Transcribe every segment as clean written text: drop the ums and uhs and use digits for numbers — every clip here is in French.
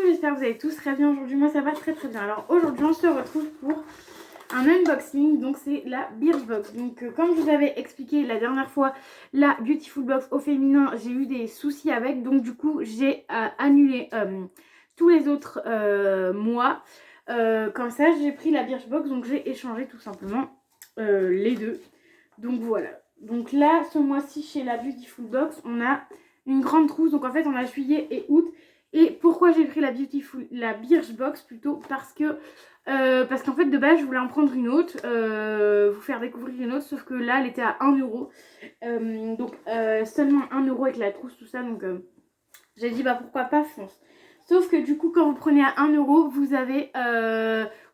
j'espère que vous allez tous très bien aujourd'hui. Moi ça va très très bien. Alors aujourd'hui on se retrouve pour un unboxing, donc c'est la Birchbox. Donc comme je vous avais expliqué la dernière fois, la Beautiful Box au féminin, j'ai eu des soucis avec, donc du coup j'ai annulé tous les autres mois. Comme ça j'ai pris la Birchbox, donc j'ai échangé tout simplement les deux. Donc voilà. Donc là ce mois-ci chez la Beautiful Box on a une grande trousse, donc en fait on a juillet et août. Et pourquoi j'ai pris la Birchbox plutôt, parce qu'en fait de base je voulais en prendre une autre, vous faire découvrir une autre, sauf que là elle était à 1€, donc seulement 1€ avec la trousse tout ça, donc j'ai dit bah pourquoi pas, fonce. Sauf que du coup quand vous prenez à 1€,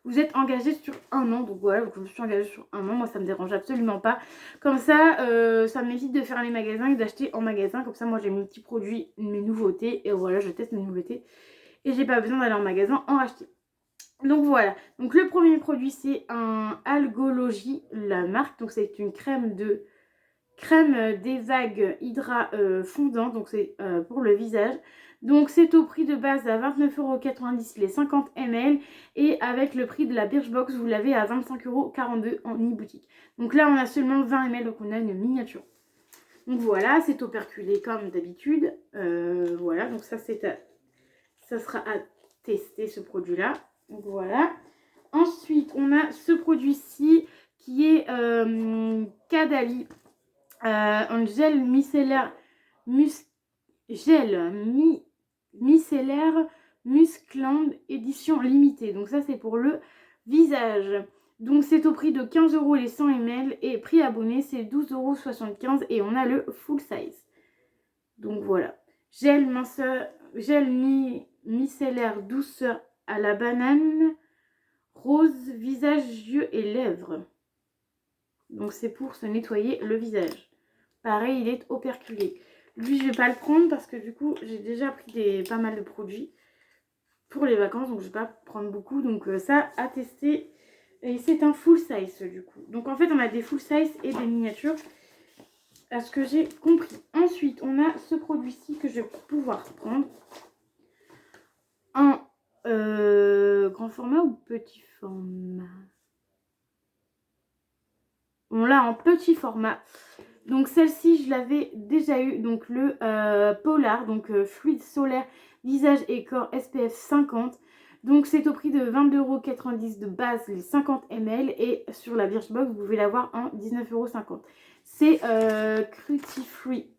vous êtes engagé sur un an, donc voilà, donc je me suis engagée sur un an, moi ça me dérange absolument pas. Comme ça, ça m'évite de faire les magasins et d'acheter en magasin, comme ça moi j'ai mes petits produits, mes nouveautés, et voilà, je teste mes nouveautés. Et j'ai pas besoin d'aller en magasin en acheter. Donc voilà, donc le premier produit c'est un Algologie, la marque, donc c'est une crème des vagues Hydra fondant, donc c'est pour le visage. Donc c'est au prix de base à 29,90€ les 50 ml, et avec le prix de la Birchbox vous l'avez à 25,42€ en e-boutique. Donc là on a seulement 20 ml, donc on a une miniature. Donc voilà, c'est operculé comme d'habitude. Voilà, donc ça sera à tester ce produit là. Donc voilà. Ensuite on a ce produit-ci qui est Caudalie. Un gel micellaire micellaire musclant édition limitée. Donc ça c'est pour le visage. Donc c'est au prix de 15€ les 100 ml, et prix abonné c'est 12,75€ et on a le full size. Donc voilà. Gel micellaire douceur à la banane, rose, visage, yeux et lèvres. Donc c'est pour se nettoyer le visage. Pareil, il est operculé. Lui, je vais pas le prendre parce que du coup, j'ai déjà pris pas mal de produits pour les vacances. Donc, je vais pas prendre beaucoup. Donc, ça, à tester. Et c'est un full size, du coup. Donc, en fait, on a des full size et des miniatures. À ce que j'ai compris. Ensuite, on a ce produit-ci que je vais pouvoir prendre en grand format ou petit format. On l'a en petit format. Donc celle-ci je l'avais déjà eu, donc le Polar, donc fluide solaire visage et corps SPF 50. Donc c'est au prix de 22,90€ de base les 50 ml, et sur la Birchbox vous pouvez l'avoir en 19,50€. C'est Cruelty-free.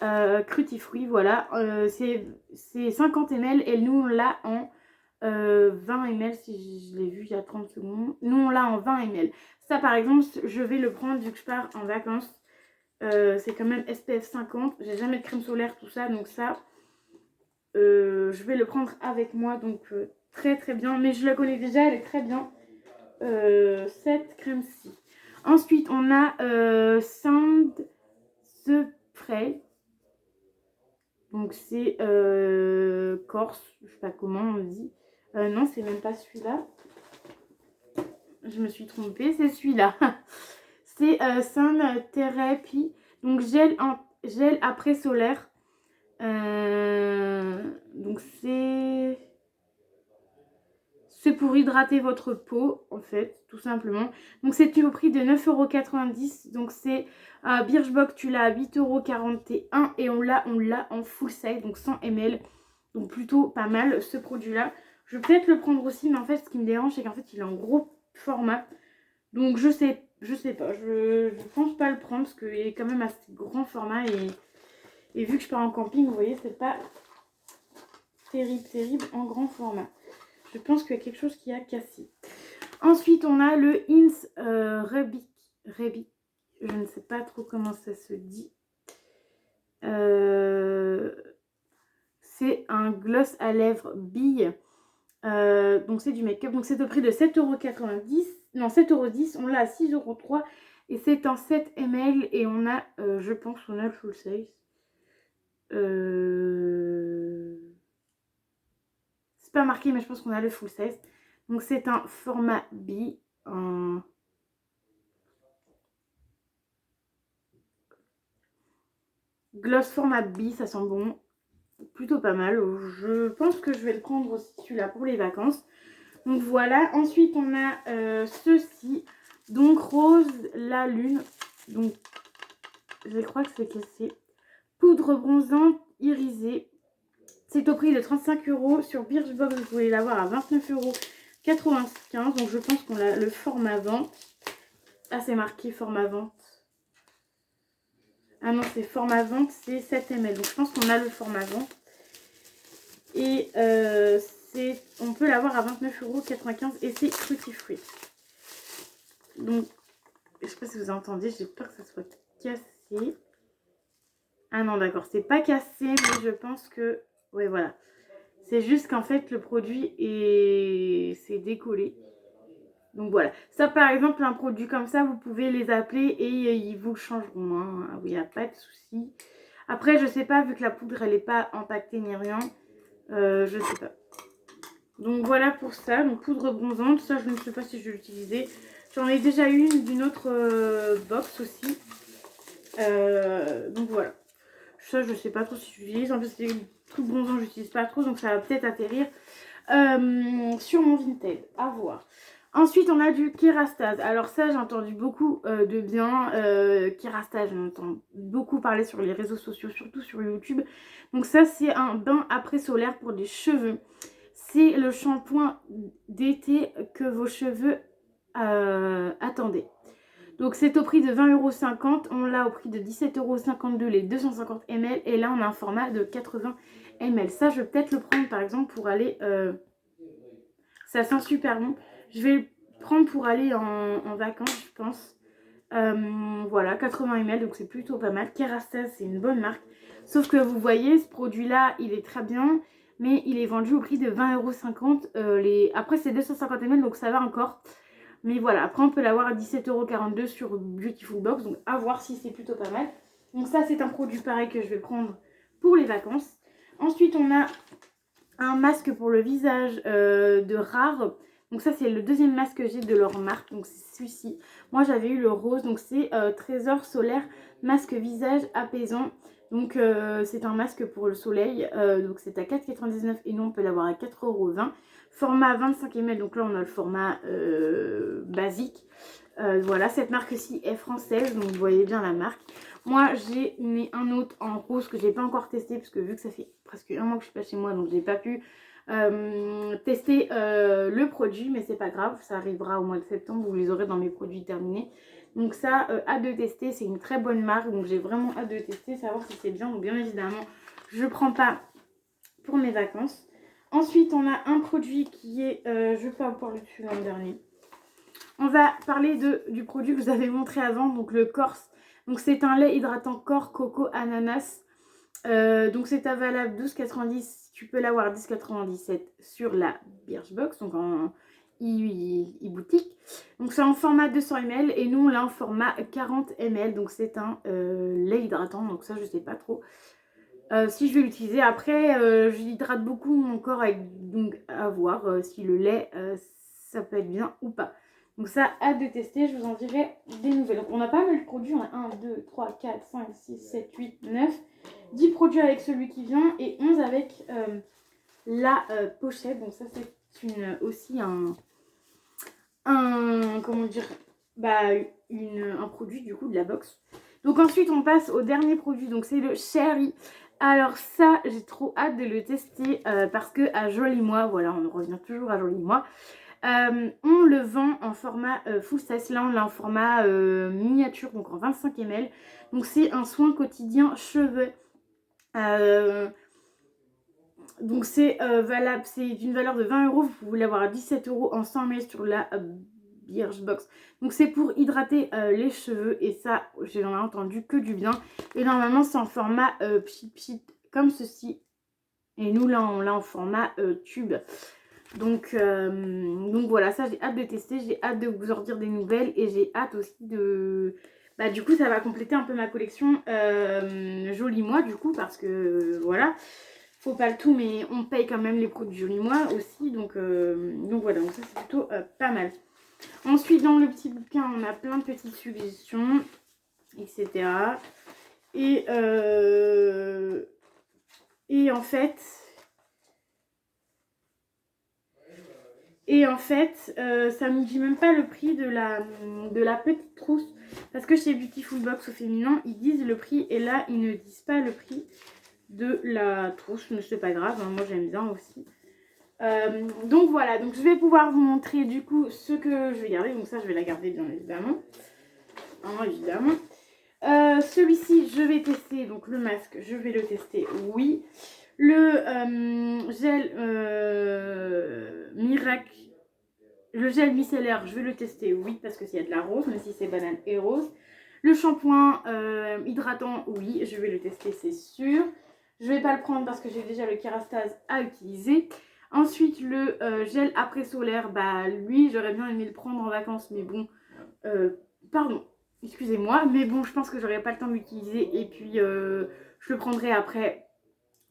Cruelty-free, voilà. C'est 50 ml et nous on l'a en 20 ml, si je l'ai vu il y a 30 secondes. Nous on l'a en 20 ml. Ça par exemple je vais le prendre vu que je pars en vacances. C'est quand même SPF 50. J'ai jamais de crème solaire tout ça, donc ça je vais le prendre avec moi, donc très très bien. Mais je la connais déjà, elle est très bien, cette crème-ci. Ensuite on a Sand the Spray. Donc c'est Corse, je sais pas comment on dit. Non, c'est même pas celui-là. Je me suis trompée, c'est celui-là. C'est Sun Therapy. Donc gel après solaire. Donc c'est pour hydrater votre peau en fait, tout simplement. Donc c'est au prix de 9,90€. Donc c'est Birchbox, tu l'as à 8,41€ et on l'a en full size, donc 100 ml. Donc plutôt pas mal ce produit là. Je vais peut-être le prendre aussi, mais en fait ce qui me dérange c'est qu'en fait il est en gros format. Donc je sais pas, je pense pas le prendre parce qu'il est quand même assez grand format, et vu que je pars en camping, vous voyez, c'est pas terrible en grand format. Je pense qu'il y a quelque chose qui a cassé. Ensuite, on a le Ins Rebic. Je ne sais pas trop comment ça se dit. C'est un gloss à lèvres bille. Donc c'est du make-up. Donc c'est au prix de 7,90€. Non, 7,10€. On l'a à 6,03€. Et c'est en 7 ml. Et on a, je pense, on a le full size. C'est pas marqué, mais je pense qu'on a le full size. Donc c'est un format B. Gloss format B, ça sent bon. plutôt pas mal. Je pense que je vais le prendre aussi celui-là pour les vacances. Donc voilà, ensuite on a ceci, donc Rose la Lune, donc je crois que c'est cassé, poudre bronzante irisée, c'est au prix de 35 € sur Birchbox, vous pouvez l'avoir à 29,95 €, donc je pense qu'on a le format vente. Ah, c'est marqué format vente. Ah non, c'est format vente, c'est 7 ml, donc je pense qu'on a le format vente. Et on peut l'avoir à 29,95 € et c'est fruity. Donc, je sais pas si vous entendez, j'ai peur que ça soit cassé. Ah non, d'accord, c'est pas cassé, mais je pense que... Ouais, voilà. C'est juste qu'en fait, le produit c'est décollé. Donc voilà. Ça, par exemple, un produit comme ça, vous pouvez les appeler et ils vous changeront. Hein. Il n'y a pas de souci. Après, je sais pas, vu que la poudre, elle n'est pas empaquetée ni rien. Je sais pas. Donc voilà pour ça. Donc poudre bronzante. Ça, je ne sais pas si je vais l'utiliser. J'en ai déjà une d'une autre box aussi. Donc voilà. Ça, je sais pas trop si j'utilise. En plus, les trucs bronzants, j'utilise pas trop. Donc ça va peut-être atterrir sur mon Vinted. À voir. Ensuite, on a du Kerastase. Alors ça, j'ai entendu beaucoup de bien. Kerastase, j'en entends beaucoup parler sur les réseaux sociaux, surtout sur YouTube. Donc ça, c'est un bain après solaire pour les cheveux. C'est le shampoing d'été que vos cheveux attendaient. Donc c'est au prix de 20,50 €. On l'a au prix de 17,52 € les 250 ml. Et là, on a un format de 80 ml. Ça, je vais peut-être le prendre par exemple pour aller... ça sent super bon. Je vais le prendre pour aller en vacances, je pense. Voilà, 80 ml, donc c'est plutôt pas mal. Kerastase, c'est une bonne marque. Sauf que vous voyez, ce produit-là, il est très bien. Mais il est vendu au prix de 20,50 €. Après, c'est 250 ml, donc ça va encore. Mais voilà, après on peut l'avoir à 17,42 € sur Beautiful Box. Donc à voir si c'est plutôt pas mal. Donc ça, c'est un produit pareil que je vais prendre pour les vacances. Ensuite, on a un masque pour le visage de Rare. Donc ça, c'est le deuxième masque que j'ai de leur marque. Donc c'est celui-ci. Moi, j'avais eu le rose. Donc c'est Trésor solaire masque visage apaisant. Donc c'est un masque pour le soleil. Donc c'est à 4,99 € et nous, on peut l'avoir à 4,20 €. Format 25 ml. Donc là, on a le format basique. Voilà, cette marque-ci est française. Donc vous voyez bien la marque. Moi, j'ai mis un autre en rose que j'ai pas encore testé parce que vu que ça fait presque un mois que je suis pas chez moi, donc j'ai pas pu tester le produit, mais c'est pas grave, ça arrivera au mois de septembre, vous les aurez dans mes produits terminés. Donc ça, hâte de tester, c'est une très bonne marque, donc j'ai vraiment hâte de tester, savoir si c'est bien. Donc bien évidemment, je prends pas pour mes vacances. Ensuite, on a un produit qui est, je peux en parler dessus l'an dernier. On va parler du produit que je vous avais montré avant, donc le Corse. Donc c'est un lait hydratant corps coco ananas. Donc c'est à valable 12,90. Tu peux l'avoir à 10,97 sur la Birchbox, donc en e-boutique. Donc c'est en format 200 ml et nous on l'a en format 40 ml. Donc c'est un lait hydratant. Donc ça je sais pas trop si je vais l'utiliser. Après j'hydrate beaucoup mon corps donc à voir si le lait ça peut être bien ou pas. Donc ça, hâte de tester, je vous en dirai des nouvelles. Donc on a pas mal de produits, on a 1, 2, 3, 4, 5, 6, 7, 8, 9, 10 produits avec celui qui vient et 11 avec la pochette. Donc ça c'est aussi comment dire, un produit du coup de la box. Donc ensuite on passe au dernier produit, donc c'est le Cherry. Alors ça, j'ai trop hâte de le tester parce que à Joli Moi, voilà, on revient toujours à Joli Moi. On le vend en format full size. Là on l'a en format miniature, donc en 25 ml. Donc c'est un soin quotidien cheveux. Donc c'est valable, c'est d'une valeur de 20 €. Vous pouvez l'avoir à 17 € en 100 ml sur la Birchbox. Donc c'est pour hydrater les cheveux et ça j'en ai entendu que du bien. Et normalement c'est en format pchit comme ceci. Et nous là on l'a en format tube. Donc voilà, ça j'ai hâte de tester, j'ai hâte de vous en dire des nouvelles et j'ai hâte aussi de... Bah du coup ça va compléter un peu ma collection Joli Moi du coup parce que voilà, faut pas le tout mais on paye quand même les produits Joli Moi aussi donc voilà, donc ça c'est plutôt pas mal. Ensuite dans le petit bouquin on a plein de petites suggestions etc. Et Et en fait, ça ne me dit même pas le prix de la petite trousse. Parce que chez Beautiful Box au féminin, ils disent le prix. Et là, ils ne disent pas le prix de la trousse. Mais c'est pas grave, hein, moi j'aime bien aussi. Donc voilà, donc je vais pouvoir vous montrer du coup ce que je vais garder. Donc ça, je vais la garder bien évidemment. Hein, évidemment. Celui-ci, je vais tester. Donc le masque, je vais le tester, oui. Le gel Miracle, le gel micellaire, je vais le tester, oui, parce que s'il y a de la rose, même si c'est banane et rose. Le shampoing hydratant, oui, je vais le tester, c'est sûr. Je vais pas le prendre parce que j'ai déjà le Kerastase à utiliser. Ensuite, le gel après solaire, bah lui, j'aurais bien aimé le prendre en vacances, mais bon, pardon, excusez-moi, mais bon, je pense que j'aurais pas le temps d'utiliser et puis je le prendrai après.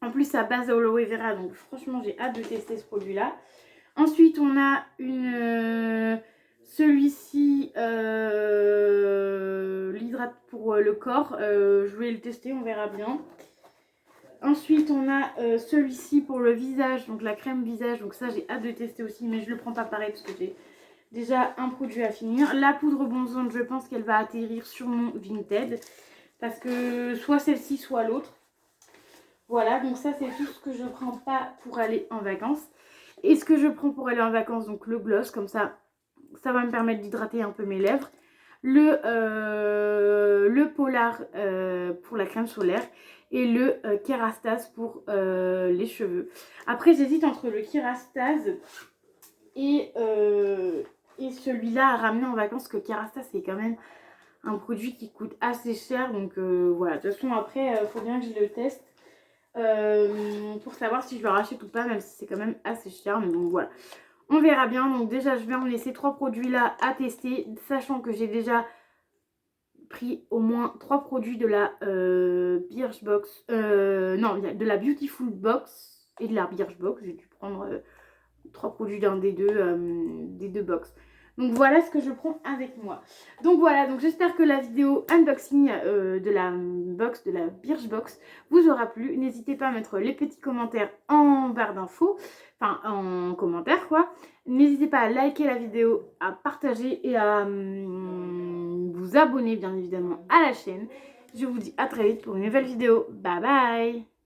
En plus, c'est à base d'aloe vera, donc franchement, j'ai hâte de tester ce produit-là. Ensuite, on a celui-ci, l'hydrate pour le corps. Je vais le tester, on verra bien. Ensuite, on a celui-ci pour le visage, donc la crème visage. Donc ça, j'ai hâte de tester aussi, mais je le prends pas pareil parce que j'ai déjà un produit à finir. La poudre bronzante, je pense qu'elle va atterrir sur mon Vinted. Parce que soit celle-ci, soit l'autre. Voilà, donc ça c'est tout ce que je prends pas pour aller en vacances. Et ce que je prends pour aller en vacances, donc le gloss, comme ça va me permettre d'hydrater un peu mes lèvres. Le Polar pour la crème solaire et le Kerastase pour les cheveux. Après j'hésite entre le Kerastase et celui-là à ramener en vacances, que Kerastase c'est quand même un produit qui coûte assez cher. Donc voilà, de toute façon après il faut bien que je le teste. Pour savoir si je le rachète ou pas, même si c'est quand même assez cher, mais bon voilà, on verra bien. Donc déjà je vais emmener ces 3 produits là à tester, sachant que j'ai déjà pris au moins 3 produits de la Birchbox, non, de la Beautiful Box et de la Birchbox. J'ai dû prendre 3 produits d'un des deux box. Donc voilà ce que je prends avec moi. Donc voilà, donc j'espère que la vidéo unboxing de la box, de la Birchbox vous aura plu. N'hésitez pas à mettre les petits commentaires en barre d'infos, enfin en commentaire quoi. N'hésitez pas à liker la vidéo, à partager et à vous abonner bien évidemment à la chaîne. Je vous dis à très vite pour une nouvelle vidéo. Bye bye!